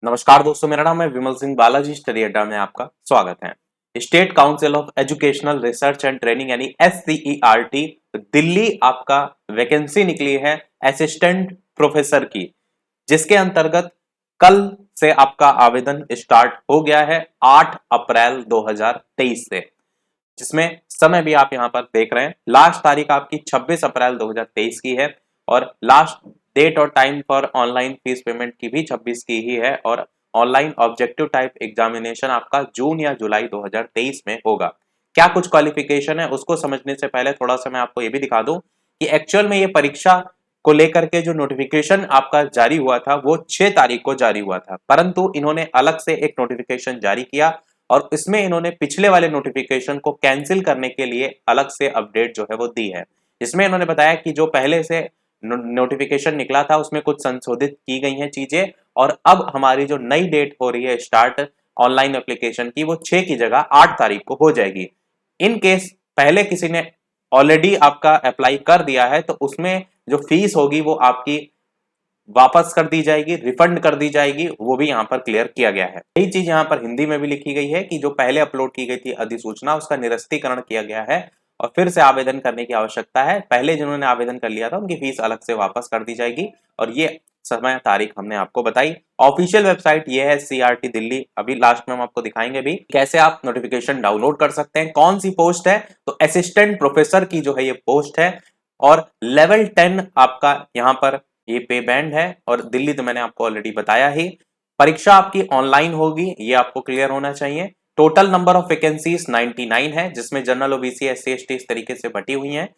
नमस्कार दोस्तों, मेरा नाम है विमल सिंह बालाजी। स्टडी अड्डा में आपका स्वागत है। State council of educational research and training यानी SCERT दिल्ली आपका वैकेंसी निकली है असिस्टेंट प्रोफेसर की, जिसके अंतर्गत कल से आपका आवेदन स्टार्ट हो गया है 8 अप्रैल 2023 से, जिसमें समय भी आप यहां पर देख रहे हैं। लास्ट तारीख आपकी 26 अप्रैल 2023 की है और लास्ट डेट और time for online fees payment की भी 26 की ही है और ऑनलाइन ऑब्जेक्टिव टाइप एग्जामिनेशन आपका जून या जुलाई 2023 में होगा। क्या कुछ क्वालिफिकेशन है उसको समझने से पहले थोड़ा सा मैं आपको ये भी दिखा दूं कि एक्चुअल में ये परीक्षा को लेकर के जो नोटिफिकेशन आपका जारी हुआ था वो 6 तारीख को जारी हुआ था, परंतु इन्होंने अलग से एक नोटिफिकेशन जारी किया और इसमें इन्होंने पिछले वाले नोटिफिकेशन को कैंसिल करने के लिए अलग से अपडेट जो है वो दी है। इसमें इन्होंने बताया कि जो पहले से नोटिफिकेशन निकला था उसमें कुछ संशोधित की गई हैं चीजें और अब हमारी जो नई डेट हो रही है स्टार्ट ऑनलाइन एप्लीकेशन की वो 6 की जगह 8 तारीख को हो जाएगी। इन केस पहले किसी ने ऑलरेडी आपका अप्लाई कर दिया है तो उसमें जो फीस होगी वो आपकी वापस कर दी जाएगी, रिफंड कर दी जाएगी, वो भी यहाँ पर क्लियर किया गया है। यही चीज यहाँ पर हिंदी में भी लिखी गई है कि जो पहले अपलोड की गई थी अधिसूचना उसका निरस्तीकरण किया गया है और फिर से आवेदन करने की आवश्यकता है। पहले जिन्होंने आवेदन कर लिया था उनकी फीस अलग से वापस कर दी जाएगी और ये समय तारीख हमने आपको बताई। ऑफिशियल वेबसाइट ये है CRT दिल्ली। अभी लास्ट में हम आपको दिखाएंगे भी कैसे आप नोटिफिकेशन डाउनलोड कर सकते हैं। कौन सी पोस्ट है तो असिस्टेंट प्रोफेसर की जो है ये पोस्ट है और लेवल 10 आपका यहाँ पर ये पे बैंड है और दिल्ली तो मैंने आपको ऑलरेडी बताया ही। परीक्षा आपकी ऑनलाइन होगी, ये आपको क्लियर होना चाहिए। टोटल नंबर ऑफ वैकेंसीज 99 है, जिसमें जनरल OBC SC ST इस तरीके से बटी हुई हैं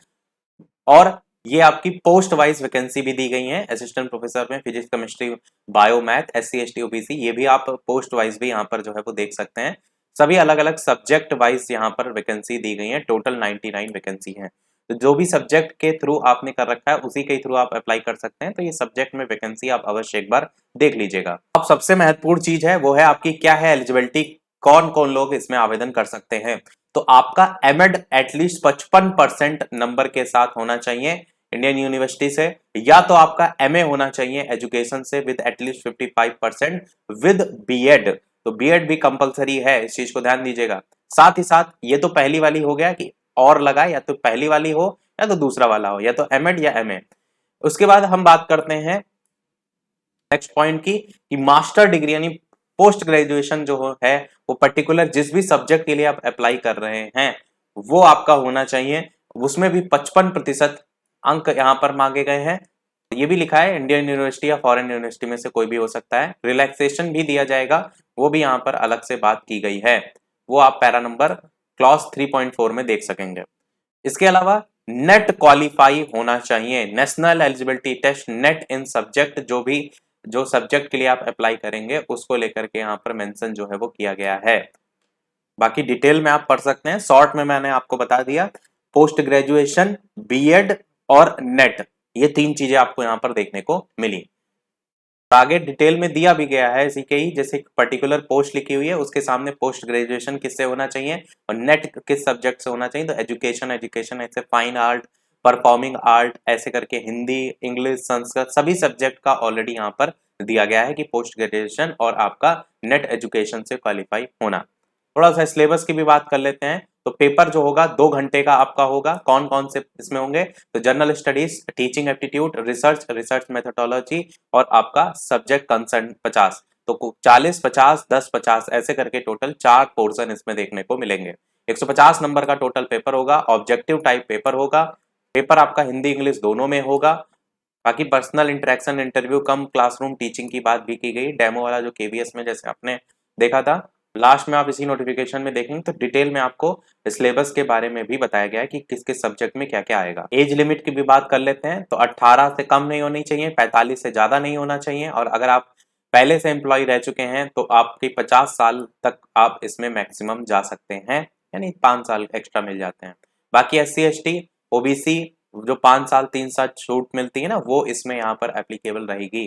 और ये आपकी पोस्ट वाइज वैकेंसी भी दी गई है। असिस्टेंट प्रोफेसर में physics chemistry bio math SC ST OBC ये भी आप पोस्ट वाइज भी यहाँ पर जो है वो देख सकते हैं। सभी अलग अलग सब्जेक्ट वाइज यहाँ पर वैकेंसी दी गई है। टोटल 99 वैकेंसी है, तो जो भी सब्जेक्ट के थ्रू आपने कर रखा है उसी के थ्रू आप अप्लाई कर सकते हैं। तो ये सब्जेक्ट में वैकेंसी आप अवश्य एक बार देख लीजिएगा। अब सबसे महत्वपूर्ण चीज है वो है आपकी क्या है एलिजिबिलिटी, कौन कौन लोग इसमें आवेदन कर सकते हैं। तो आपका एमएड एटलीस्ट 55% नंबर के साथ होना चाहिए इंडियन यूनिवर्सिटी से, या तो आपका एमए होना चाहिए एजुकेशन से विद एटलीस्ट 55% विद बीएड। तो बीएड भी कंपलसरी है, इस चीज को ध्यान दीजिएगा। साथ ही साथ ये तो पहली वाली हो गया कि और लगा, या तो पहली वाली हो या तो दूसरा वाला हो, या तो एमएड या एमए। उसके बाद हम बात करते हैं नेक्स्ट पॉइंट की कि मास्टर डिग्री यानी पोस्ट ग्रेजुएशन जो है वो पर्टिकुलर जिस भी सब्जेक्ट के लिए आप अप्लाई कर रहे हैं वो आपका होना चाहिए। उसमें भी 55% अंक यहाँ पर मांगे गए हैं। ये भी लिखा है इंडियन यूनिवर्सिटी या फॉरेन यूनिवर्सिटी में से कोई भी हो सकता है। रिलैक्सेशन भी दिया जाएगा, वो भी यहाँ पर अलग से बात की गई है, वो आप पैरा नंबर क्लॉज 3.4 में देख सकेंगे। इसके अलावा नेट क्वालिफाई होना चाहिए, नेशनल एलिजिबिलिटी टेस्ट नेट इन सब्जेक्ट, जो सब्जेक्ट के लिए आप अप्लाई करेंगे उसको लेकर के यहाँ पर मेंशन जो है वो किया गया है। बाकी डिटेल में आप पढ़ सकते हैं, शॉर्ट में मैंने आपको बता दिया। पोस्ट ग्रेजुएशन, बीएड और नेट, ये 3 चीजें आपको यहाँ पर देखने को मिली। आगे डिटेल में दिया भी गया है इसी के ही, जैसे पर्टिकुलर पोस्ट लिखी हुई है उसके सामने पोस्ट ग्रेजुएशन किससे होना चाहिए और नेट किस सब्जेक्ट से होना चाहिए। तो एजुकेशन ऐसे फाइन आर्ट, परफॉर्मिंग आर्ट, ऐसे करके हिंदी, इंग्लिश, संस्कृत सभी सब्जेक्ट का ऑलरेडी यहाँ पर दिया गया है कि पोस्ट ग्रेजुएशन और आपका नेट एजुकेशन से क्वालिफाई होना। थोड़ा सा सिलेबस की भी बात कर लेते हैं। तो पेपर जो होगा 2 घंटे का आपका होगा। कौन कौन से इसमें होंगे तो general studies, teaching aptitude, research methodology और आपका सब्जेक्ट कंसर्न 50। तो 40, 50, 10, 50 ऐसे करके टोटल 4 पोर्शन इसमें देखने को मिलेंगे। 150 नंबर का टोटल पेपर होगा, ऑब्जेक्टिव टाइप पेपर होगा। पेपर आपका हिंदी इंग्लिश दोनों में होगा। बाकी पर्सनल इंटरेक्शन, इंटरव्यू कम क्लासरूम टीचिंग की बात भी की गई। डेमो वाला जो केवीएस में जैसे आपने देखा था, लास्ट में आप इसी नोटिफिकेशन में देखेंगे तो डिटेल में आपको सिलेबस के बारे में भी बताया गया है कि किस किस सब्जेक्ट में क्या क्या आएगा। एज लिमिट की भी बात कर लेते हैं। तो 18 से कम नहीं होनी चाहिए, 45 से ज्यादा नहीं होना चाहिए और अगर आप पहले से एम्प्लॉय रह चुके हैं तो आपकी 50 साल तक आप इसमें मैक्सिमम जा सकते हैं, यानी 5 साल एक्स्ट्रा मिल जाते हैं। बाकी SC ST OBC जो 5 साल 3 साल छूट मिलती है ना, वो इसमें यहाँ पर एप्लीकेबल रहेगी।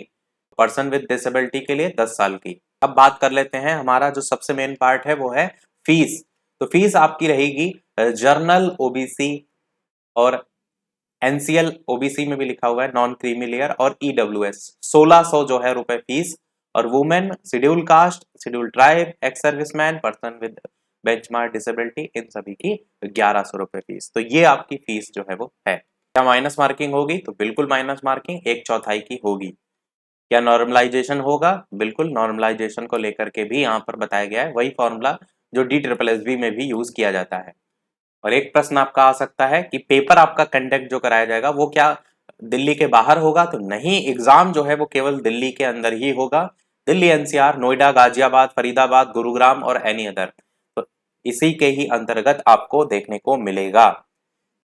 पर्सन विद डिसेबिलिटी के लिए 10 साल की। अब बात कर लेते हैं, हमारा जो सबसे मेन पार्ट है वो है फीस। तो फीस आपकी रहेगी जर्नल OBC और NCL OBC में भी लिखा हुआ है नॉन क्रीमी लेयर और EWS 1600 जो है रुपए फीस और women, schedule caste, schedule tribe, ex serviceman, person with benchmark disability, इन सभी की 1100 रुपए फीस। तो ये आपकी फीस जो है वो है। क्या माइनस मार्किंग होगी? तो बिल्कुल माइनस मार्किंग 1/4 की होगी। क्या नॉर्मलाइजेशन होगा? बिल्कुल नॉर्मलाइजेशन को लेकर के भी यहाँ पर बताया गया है, वही फॉर्मूला जो DSSB में भी यूज किया जाता है। और एक प्रश्न आपका आ सकता है कि पेपर आपका कंडक्ट जो कराया जाएगा वो क्या दिल्ली के बाहर होगा? तो नहीं, एग्जाम जो है वो केवल दिल्ली के अंदर ही होगा। दिल्ली NCR, नोएडा, गाजियाबाद, फरीदाबाद, गुरुग्राम और एनी अदर, तो इसी के ही अंतर्गत आपको देखने को मिलेगा।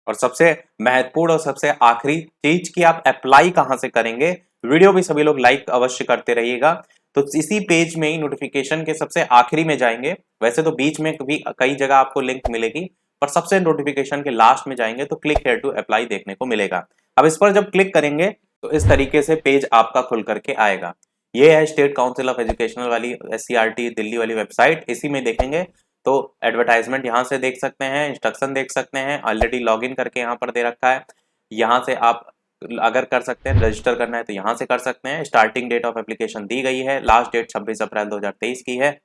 और सबसे महत्वपूर्ण और सबसे आखिरी चीज कि आप अप्लाई कहां से करेंगे, वीडियो भी सभी लोग लाइक अवश्य करते रहिएगा। तो इसी पेज में ही नोटिफिकेशन के सबसे आखिरी में जाएंगे, वैसे तो बीच में भी कई जगह आपको लिंक मिलेगी, पर सबसे नोटिफिकेशन के लास्ट में जाएंगे तो क्लिक हेयर टू अप्लाई देखने को मिलेगा। अब इस पर जब क्लिक करेंगे तो इस तरीके से पेज आपका खुल करके आएगा। ये है स्टेट काउंसिल ऑफ एजुकेशनल वाली SCRT दिल्ली वाली वेबसाइट। इसी में देखेंगे तो एडवर्टाइजमेंट यहाँ से देख सकते हैं, इंस्ट्रक्शन देख सकते हैं, ऑलरेडी लॉगिन करके यहाँ पर दे रखा है। यहाँ से आप अगर कर सकते हैं, रजिस्टर करना है तो यहाँ से कर सकते हैं। स्टार्टिंग डेट ऑफ एप्लीकेशन दी गई है, लास्ट डेट 26 अप्रैल 2023 की है।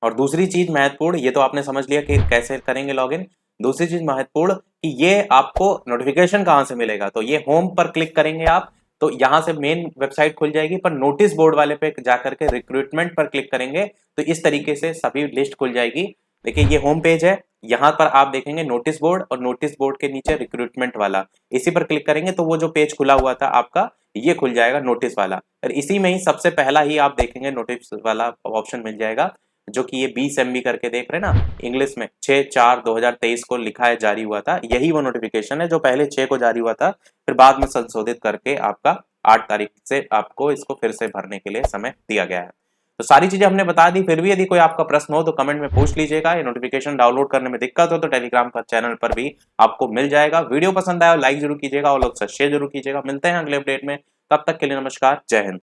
और दूसरी चीज महत्वपूर्ण, ये तो आपने समझ लिया कि कैसे करेंगे लॉगिन। दूसरी चीज महत्वपूर्ण कि ये आपको नोटिफिकेशन कहाँ से मिलेगा, तो ये होम पर क्लिक करेंगे आप तो यहाँ से मेन वेबसाइट खुल जाएगी, पर नोटिस बोर्ड वाले पे जाकर के रिक्रूटमेंट पर क्लिक करेंगे तो इस तरीके से सभी लिस्ट खुल जाएगी। देखिए ये होम पेज है, यहाँ पर आप देखेंगे नोटिस बोर्ड और नोटिस बोर्ड के नीचे रिक्रूटमेंट वाला, इसी पर क्लिक करेंगे तो वो जो पेज खुला हुआ था आपका ये खुल जाएगा नोटिस वाला। और इसी में ही सबसे पहला ही आप देखेंगे नोटिस वाला ऑप्शन मिल जाएगा, जो कि ये 20 MB करके देख रहे हैं ना, इंग्लिश में 6/4/2023 को लिखा है जारी हुआ था, यही वो नोटिफिकेशन है जो पहले 6 को जारी हुआ था, फिर बाद में संशोधित करके आपका 8 तारीख से आपको इसको फिर से भरने के लिए समय दिया गया है। तो सारी चीजें हमने बता दी, फिर भी यदि कोई आपका प्रश्न हो तो कमेंट में पूछ लीजिएगा। ये नोटिफिकेशन डाउनलोड करने में दिक्कत हो तो टेलीग्राम पर चैनल पर भी आपको मिल जाएगा। वीडियो पसंद आया लाइक जरूर कीजिएगा और लोग शेयर जरूर कीजिएगा। मिलते हैं अगले अपडेट में, तब तक के लिए नमस्कार, जय हिंद।